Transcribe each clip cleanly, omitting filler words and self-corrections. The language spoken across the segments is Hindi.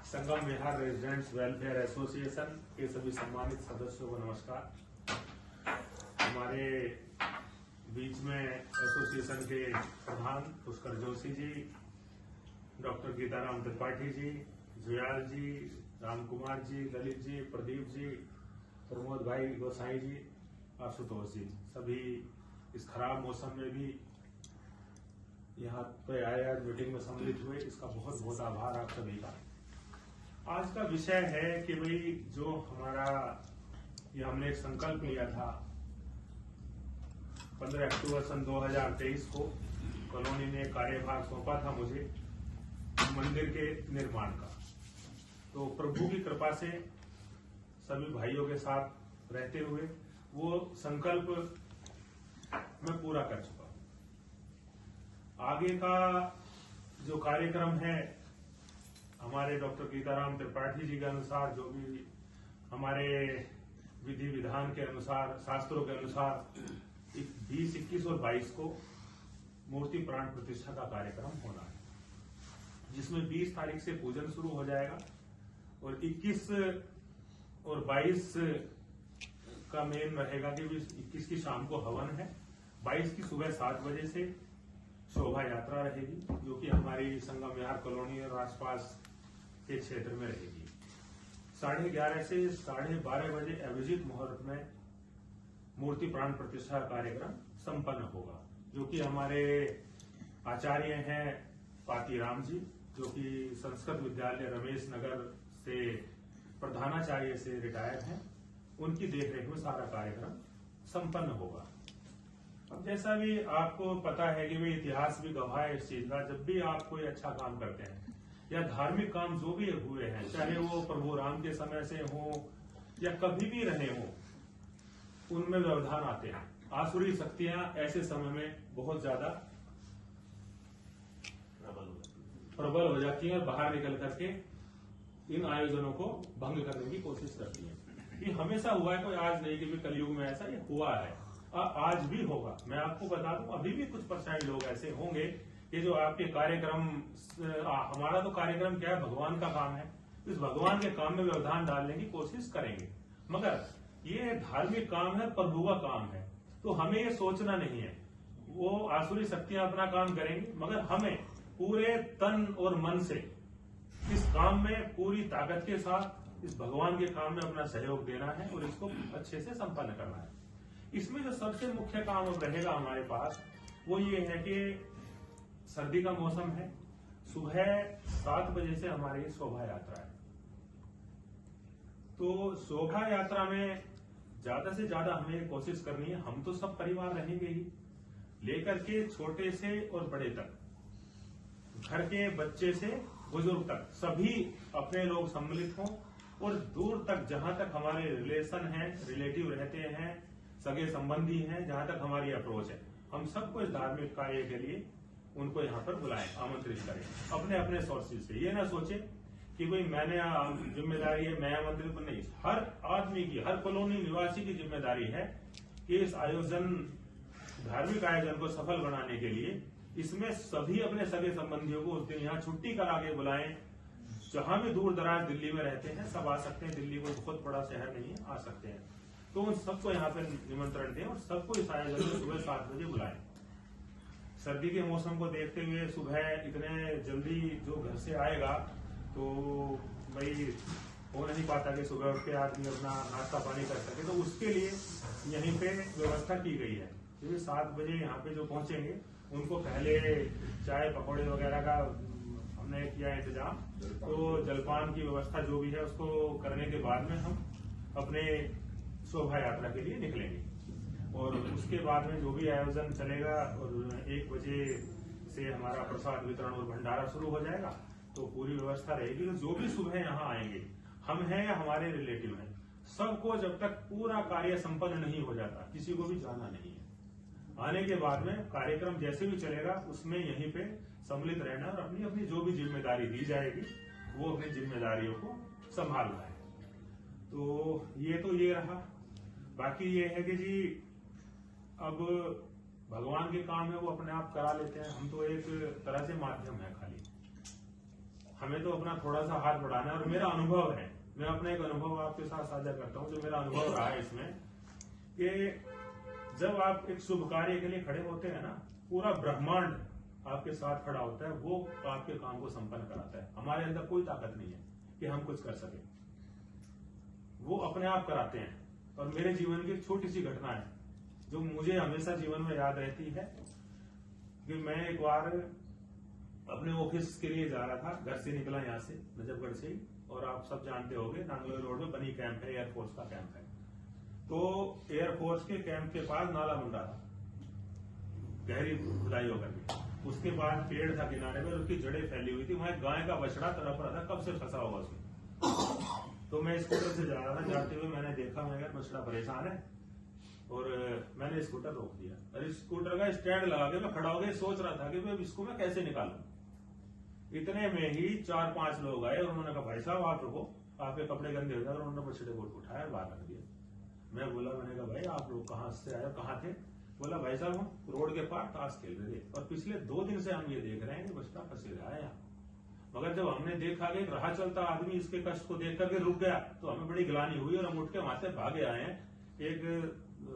संगम विहार रेजिडेंट्स वेलफेयर एसोसिएशन के सभी सम्मानित सदस्यों को नमस्कार। हमारे बीच में एसोसिएशन के प्रधान पुष्कर जोशी जी, डॉक्टर गीताराम त्रिपाठी जी, जुयाल जी, राम कुमार जी, ललित जी, प्रदीप जी, प्रमोद भाई गोसाई जी, आशुतोष जी, सभी इस खराब मौसम में भी यहाँ पे आए, आज मीटिंग में सम्मिलित हुए, इसका बहुत बहुत आभार आप सभी का। आज का विषय है कि भाई जो हमारा ये हमने एक संकल्प लिया था 15 अक्टूबर सन 2023 को, कॉलोनी ने कार्यभार सौंपा था मुझे मंदिर के निर्माण का। तो प्रभु की कृपा से सभी भाइयों के साथ रहते हुए वो संकल्प मैं पूरा कर चुका हूं। आगे का जो कार्यक्रम है हमारे डॉक्टर गीताराम त्रिपाठी जी के अनुसार, जो भी हमारे विधि विधान के अनुसार, शास्त्रों के अनुसार 20, 21 और 22 को मूर्ति प्राण प्रतिष्ठा का कार्यक्रम होना है, जिसमें 20 तारीख से पूजन शुरू हो जाएगा और 21 और 22 का मेन रहेगा कि 21 की शाम को हवन है, 22 की सुबह 7 बजे से शोभा यात्रा रहेगी, जो कि हमारी संगम विहार कॉलोनी और आसपास के क्षेत्र में रहेगी। 11:30 से 12:30 बजे अभिजीत मुहूर्त में मूर्ति प्राण प्रतिष्ठा कार्यक्रम संपन्न होगा, जो कि हमारे आचार्य हैं पातीराम जी, जो कि संस्कृत विद्यालय रमेश नगर से प्रधानाचार्य से रिटायर हैं, उनकी देखरेख में सारा कार्यक्रम संपन्न होगा। अब जैसा भी आपको पता है कि भाई इतिहास भी गवाह है इस चीज का, जब भी आप कोई अच्छा काम करते हैं या धार्मिक काम जो भी हुए हैं, चाहे वो प्रभु राम के समय से हो या कभी भी रहे हो, उनमें व्यवधान आते हैं। आसुरी शक्तियां ऐसे समय में बहुत ज्यादा प्रबल हो जाती हैं और बाहर निकल करके इन आयोजनों को भंग करने की कोशिश करती हैं। ये हमेशा हुआ है, कोई आज नहीं कि भी कलयुग में ऐसा ये हुआ है, आज भी होगा। मैं आपको बता दूं, अभी भी कुछ % लोग ऐसे होंगे कि जो आपके कार्यक्रम, हमारा तो कार्यक्रम क्या है, भगवान का काम है, इस भगवान के काम में व्यवधान डालने की कोशिश करेंगे। मगर ये धार्मिक काम है, प्रभु का काम है, तो हमें ये सोचना नहीं है वो आसुरी शक्तियां अपना काम करेंगी, मगर हमें पूरे तन और मन से इस काम में पूरी ताकत के साथ इस भगवान के काम में अपना सहयोग देना है और इसको अच्छे से संपन्न करना है। इसमें जो सबसे मुख्य काम अब रहेगा हमारे पास वो ये है कि सर्दी का मौसम है, सुबह 7 बजे से हमारी शोभा यात्रा है। तो शोभा यात्रा में ज्यादा से ज्यादा हमें कोशिश करनी है, हम तो सब परिवार रहेंगे ही, लेकर के छोटे से और बड़े तक, घर के बच्चे से बुजुर्ग तक सभी अपने लोग सम्मिलित हों और दूर तक जहां तक हमारे रिलेशन हैं, रिलेटिव रहते हैं, सगे संबंधी हैं, जहां तक हमारी अप्रोच है, हम सबको इस धार्मिक कार्य के लिए उनको यहाँ पर बुलाएं, आमंत्रित करें अपने अपने सोर्सेज से। ये ना सोचे कि भाई मैंने जिम्मेदारी है, मैं आमंत्रित नहीं, हर आदमी की, हर कॉलोनी निवासी की जिम्मेदारी है कि इस आयोजन, धार्मिक आयोजन को सफल बनाने के लिए इसमें सभी अपने सगे संबंधियों को उस दिन यहाँ छुट्टी करा के बुलाएं। जहां भी दूर दराज दिल्ली में रहते हैं सब आ सकते हैं, दिल्ली कोई बहुत बड़ा शहर नहीं है, आ सकते हैं, तो उन सबको यहाँ पे निमंत्रण दें और सबको इस आयोजन में सुबह 7 बजे बुलाएं। सर्दी के मौसम को देखते हुए सुबह इतने जल्दी जो घर से आएगा तो भाई हो नहीं पाता कि सुबह उठ के आदमी अपना नाश्ता पानी कर सके, तो उसके लिए यहीं पे व्यवस्था की गई है। क्योंकि 7 बजे यहाँ पे जो पहुंचेंगे उनको पहले चाय पकौड़े वगैरह का हमने किया इंतजाम, तो जलपान की व्यवस्था जो भी है उसको करने के बाद में हम अपने शोभा यात्रा के लिए निकलेंगे और उसके बाद में जो भी आयोजन चलेगा और 1 बजे से हमारा प्रसाद वितरण और भंडारा शुरू हो जाएगा, तो पूरी व्यवस्था रहेगी। तो जो भी सुबह यहाँ आएंगे, हम हैं या हमारे रिलेटिव हैं, सबको जब तक पूरा कार्य संपन्न नहीं हो जाता किसी को भी जाना नहीं है। आने के बाद में कार्यक्रम जैसे भी चलेगा उसमें यहीं पे सम्मिलित रहना और अपनी अपनी जो भी जिम्मेदारी दी जाएगी वो अपनी जिम्मेदारियों को संभालना है। तो ये रहा। बाकी ये है कि जी अब भगवान के काम है वो अपने आप करा लेते हैं, हम तो एक तरह से माध्यम है खाली। हमें तो अपना थोड़ा सा हाथ बढ़ाना है। और मेरा अनुभव है, मैं अपना एक अनुभव आपके साथ साझा करता हूँ, जो मेरा अनुभव रहा है इसमें, कि जब आप एक शुभ कार्य के लिए खड़े होते हैं ना, पूरा ब्रह्मांड आपके साथ खड़ा होता है, वो आपके काम को संपन्न कराता है। हमारे अंदर कोई ताकत नहीं है कि हम कुछ कर सके, वो अपने आप कराते हैं। और मेरे जीवन की एक छोटी सी घटना है जो मुझे हमेशा जीवन में याद रहती है, कि मैं एक बार अपने ऑफिस के लिए जा रहा था, घर से निकला यहाँ से नजफगढ़ से ही, और आप सब जानते होंगे नांगलोई रोड में बनी कैंप है, एयरफोर्स का कैंप है। तो एयरफोर्स के कैंप के पास नाला बन रहा था, गहरी खुदाई होकर के, उसके बाद पेड़ था किनारे पर, उसकी जड़ें फैली हुई थी, वहां एक गाय का बछड़ा तड़प रहा था, कब से फंसा होगा उसमें। तो मैं स्कूटर से जा रहा था, जाते हुए मैंने देखा, मैं यार बछड़ा परेशान है, और मैंने स्कूटर रोक दिया, और स्कूटर का स्टैंड लगा के मैं खड़ा हो गया, सोच रहा था कि मैं इसको मैं कैसे निकालूं। इतने में ही 4-5 लोग आए, और उन्होंने कहा भाई साहब आप रुको, आपके कपड़े गंदे हो जाए, और उन्होंने बछड़े को उठाया, बाहर रख दिया। मैंने कहा भाई आप लोग कहाँ से आए, कहाँ थे? बोला भाई साहब हम रोड के पार ताश खेल रहे थे, और पिछले 2 दिन से हम ये देख रहे हैं कि बछड़ा फंसे रहा है यहाँ। मगर जब हमने देखा कि राह चलता आदमी इसके कष्ट को देख करके रुक गया, तो हमें बड़ी गिलानी हुई, और हम उठ के वहां से भागे आए हैं। एक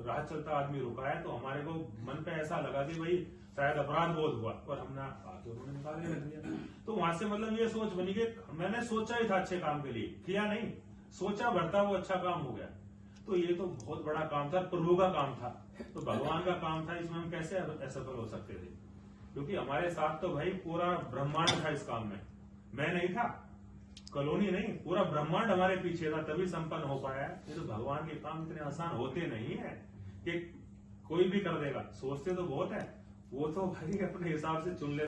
राह चलता आदमी रुका है, तो हमारे को मन पे ऐसा लगा कि भाई शायद अपराध बोध हुआ, और हमने आके उन्होंने निकाल के रख दिया। तो वहां से मतलब ये सोच बनी कि मैंने सोचा ही था अच्छे काम के लिए, किया नहीं, सोचा भरता वो अच्छा काम हो गया। तो ये तो बहुत बड़ा काम था, प्रभु का काम था, तो भगवान का काम था, इसमें हम कैसे असफल हो सकते थे? क्योंकि हमारे साथ तो भाई पूरा ब्रह्मांड था इस काम में, मैं नहीं था, कॉलोनी नहीं, पूरा ब्रह्मांड हमारे पीछे था, तभी संपन्न हो पाया है। ये तो भगवान के काम इतने आसान होते नहीं है कि कोई भी कर देगा, सोचते तो बहुत है, वो तो भाई अपने हिसाब से चुन ले।